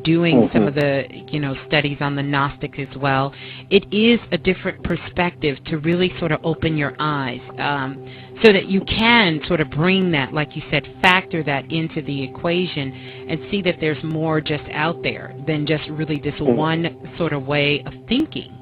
doing some of the, studies on the Gnostics as well, it is a different perspective to really sort of open your eyes, so that you can sort of bring that, like you said, factor that into the equation and see that there's more just out there than just really this one sort of way of thinking.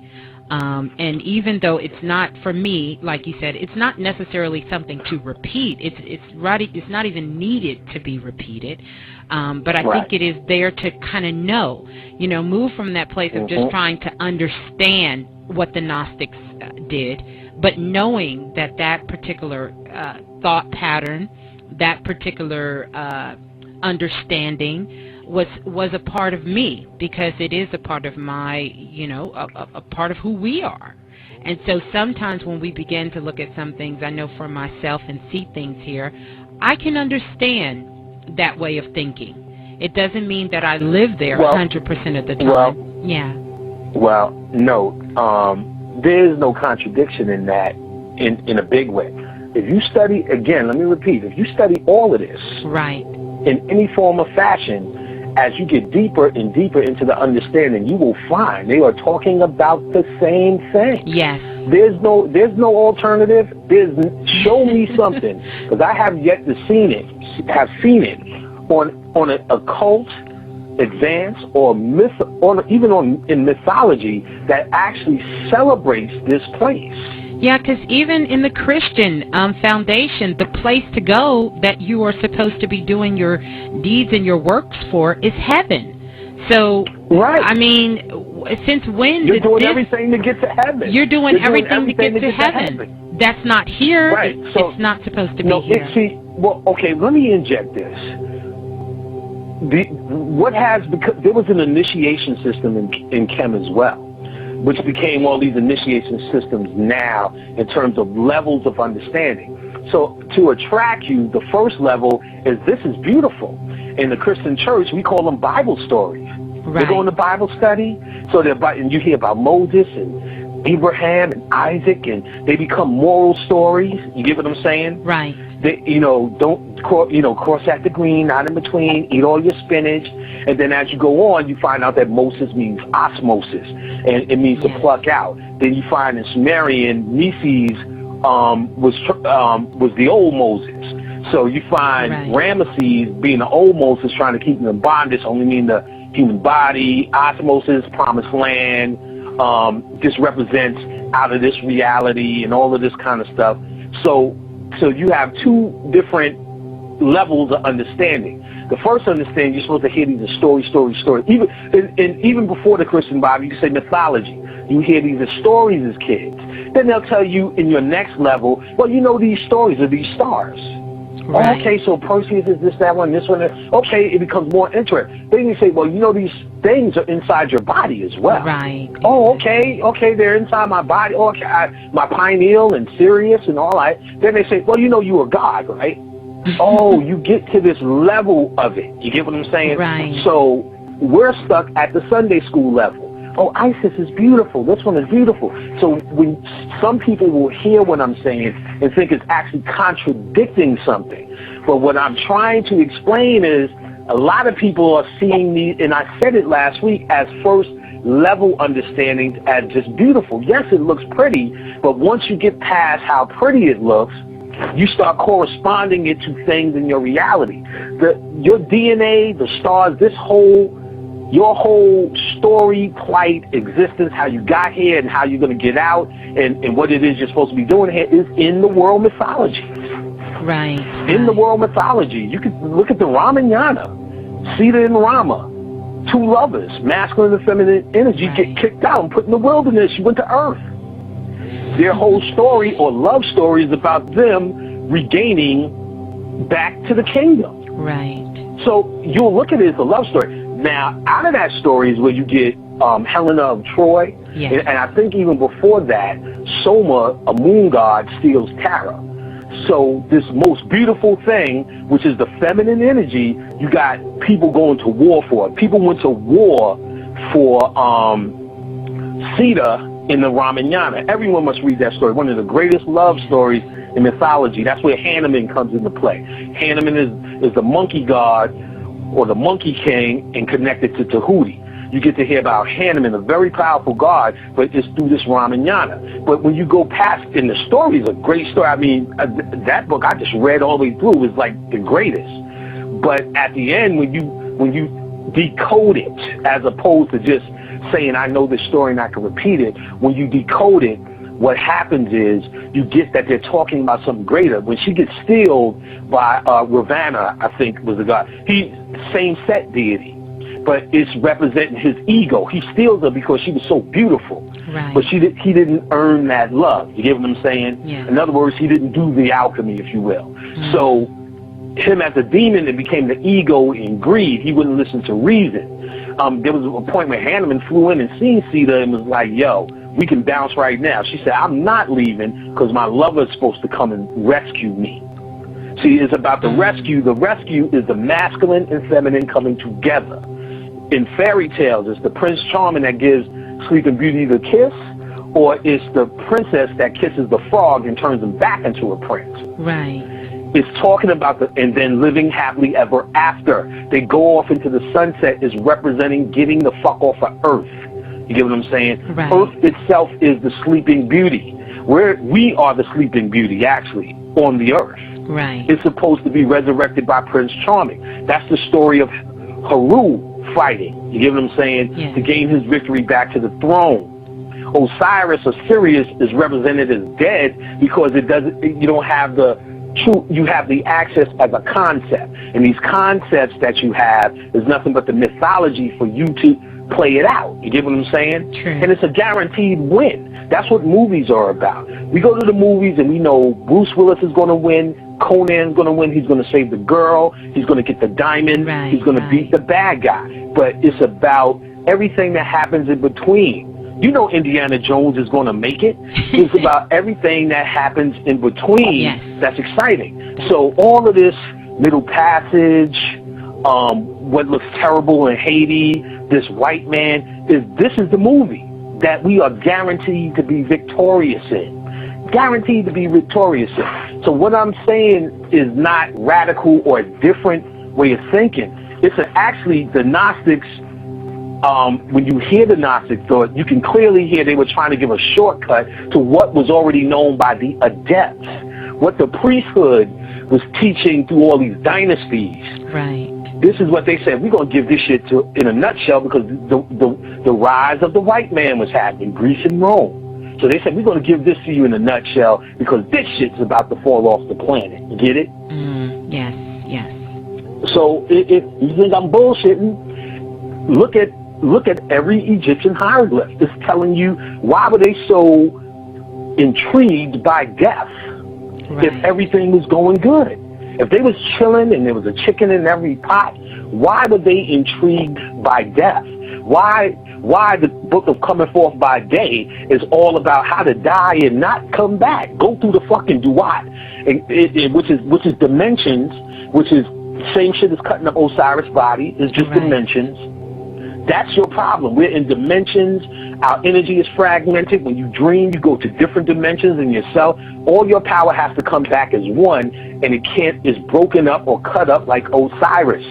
And even though it's not, for me, like you said, it's not necessarily something to repeat. It's not even needed to be repeated. But I think it is there to kind of know, move from that place of just trying to understand what the Gnostics did, but knowing that that particular thought pattern, that particular understanding was a part of me, because it is a part of my, a part of who we are. And so sometimes when we begin to look at some things, I know for myself and see things here, I can understand that way of thinking. It doesn't mean that I live there 100% of the time. Well, no. There is no contradiction in that in a big way. If you study, again, let me repeat, if you study all of this in any form or fashion, as you get deeper and deeper into the understanding, you will find they are talking about the same thing. Yes. There's no alternative. Show me something, because I have yet to seen it on an occult, advance, or myth, or even in mythology that actually celebrates this place. Yeah, because even in the Christian foundation, the place to go that you are supposed to be doing your deeds and your works for is heaven. So, I mean, since when you're doing everything to get to heaven? You're doing everything to get to heaven. That's not here. Right. So, it's not supposed to be here. Okay, let me inject this. Because there was an initiation system in Chem as well, which became all these initiation systems now in terms of levels of understanding. So to attract you, the first level is, this is beautiful. In the Christian church, we call them Bible stories. They're going to Bible study, and you hear about Moses and Abraham and Isaac, and they become moral stories. You get what I'm saying? Right. They, don't cross at the green, not in between, eat all your spinach. And then as you go on, you find out that Moses means osmosis, and it means to pluck out. Then you find in Sumerian, Nephis was the old Moses. So you find Ramesses being the old Moses, trying to keep them in bondage, only mean the human body. Osmosis, promised land, this represents out of this reality and all of this kind of stuff. So you have two different levels of understanding. The first understanding, you're supposed to hear these story. Even before the Christian Bible, you can say mythology. You hear these as stories as kids. Then they'll tell you in your next level, well, these stories are these stars. Right. Okay, so Perseus is this, that one, this one. Okay, it becomes more interesting. Then you say, well, these things are inside your body as well. Right. Oh, okay, they're inside my body. Okay, my pineal and Sirius and all that. Then they say, well, you are God, right? Oh, you get to this level of it. You get what I'm saying? Right. So we're stuck at the Sunday school level. Oh, Isis is beautiful. This one is beautiful. So when some people will hear what I'm saying and think it's actually contradicting something. But what I'm trying to explain is a lot of people are seeing these, and I said it last week, as first level understandings as just beautiful. Yes, it looks pretty, but once you get past how pretty it looks, you start corresponding it to things in your reality. Your DNA, the stars, your whole story, plight, existence, how you got here and how you're going to get out, and what it is you're supposed to be doing here is in the world mythology. Right. In the world mythology. You can look at the Ramayana, Sita and Rama, two lovers, masculine and feminine energy, get kicked out and put in the wilderness. You went to Earth. Their whole story or love story is about them regaining back to the kingdom. Right. So you'll look at it as a love story. Now, out of that story is where you get Helena of Troy. Yes. And I think even before that, Soma, a moon god, steals Tara. So this most beautiful thing, which is the feminine energy, you got people going to war for it. People went to war for Sita in the Ramayana. Everyone must read that story. One of the greatest love stories in mythology. That's where Hanuman comes into play. Hanuman is the monkey god or the Monkey King and connect it to Tahuti. You get to hear about Hanuman, a very powerful god, but it's through this Ramayana. But when you go past, and the story is a great story. I mean, that book I just read all the way through was like the greatest. But at the end, when you decode it, as opposed to just saying, I know this story and I can repeat it, when you decode it, what happens is you get that they're talking about something greater. When she gets stealed by Ravana, I think was the god, he same set deity, but it's representing his ego. He steals her because she was so beautiful, right. But he didn't earn that love. You get what I'm saying? Yeah. In other words, he didn't do the alchemy, if you will. So him as a demon, it became the ego and greed. He wouldn't listen to reason. There was a point where Hanuman flew in and seen Sita and was like, yo, we can bounce right now. She said, I'm not leaving because my lover's supposed to come and rescue me. See, it's about the rescue. The rescue is the masculine and feminine coming together. In fairy tales, it's the Prince Charming that gives Sleeping Beauty the kiss, or it's the princess that kisses the frog and turns him back into a prince. Right. It's talking about and then living happily ever after. They go off into the sunset is representing getting the fuck off of Earth. You get what I'm saying? Right. Earth itself is the sleeping beauty. We are the sleeping beauty, actually, on the Earth. Right. It's supposed to be resurrected by Prince Charming. That's the story of Haru fighting. You get what I'm saying? Yeah. To gain his victory back to the throne. Osiris or Sirius is represented as dead because you don't have the truth, you have the access as a concept. And these concepts that you have is nothing but the mythology for you to play it out. You get what I'm saying? True. And it's a guaranteed win. That's what movies are about. We go to the movies and we know Bruce Willis is going to win, Conan's going to win, he's going to save the girl, he's going to get the diamond, right, he's going to beat the bad guy. But it's about everything that happens in between. You know Indiana Jones is going to make it. It's about everything that happens in between. Yes. That's exciting. So all of this middle passage, what looks terrible in Haiti, this white man, this is the movie that we are guaranteed to be victorious in. Guaranteed to be victorious in. So what I'm saying is not radical or a different way of thinking. It's actually the Gnostics. When you hear the Gnostic thought, you can clearly hear they were trying to give a shortcut to what was already known by the adepts, what the priesthood was teaching through all these dynasties. Right. This is what they said. We're going to give this shit in a nutshell because the rise of the white man was happening, Greece and Rome. So they said, we're going to give this to you in a nutshell because this shit's about to fall off the planet. You get it? Yes, yes. So if you think I'm bullshitting, look at every Egyptian hieroglyph. It's telling you why were they so intrigued by death if everything was going good. If they was chilling and there was a chicken in every pot, why were they intrigued by death? Why the book of Coming Forth by Day is all about how to die and not come back. Go through the fucking duat, which is dimensions, which is same shit as cutting up Osiris' body, is just dimensions. That's your problem. We're in dimensions. Our energy is fragmented. When you dream, you go to different dimensions in yourself. All your power has to come back as one, and is broken up or cut up like Osiris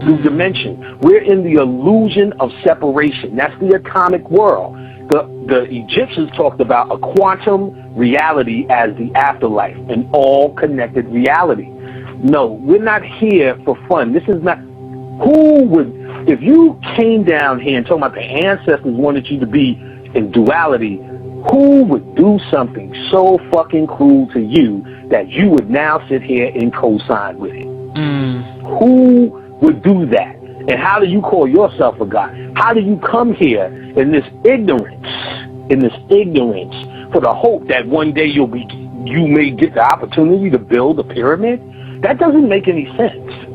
through dimension. We're in the illusion of separation. That's the atomic world. The Egyptians talked about a quantum reality as the afterlife, an all-connected reality. No, we're not here for fun. This is not... If you came down here and told about the ancestors wanted you to be in duality, who would do something so fucking cruel to you that you would now sit here and co-sign with it? Who would do that? And how do you call yourself a god? How do you come here in this ignorance for the hope that one day you may get the opportunity to build a pyramid? That doesn't make any sense.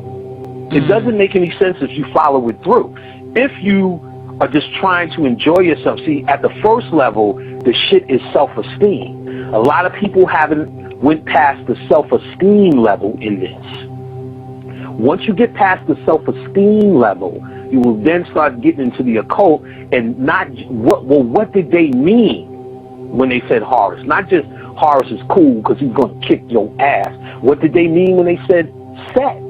It doesn't make any sense if you follow it through. If you are just trying to enjoy yourself, see, at the first level, the shit is self-esteem. A lot of people haven't went past the self-esteem level in this. Once you get past the self-esteem level, you will then start getting into the occult and what did they mean when they said Horus? Not just Horus is cool because he's going to kick your ass. What did they mean when they said Set?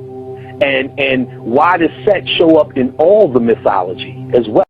and why does Set show up in all the mythology as well?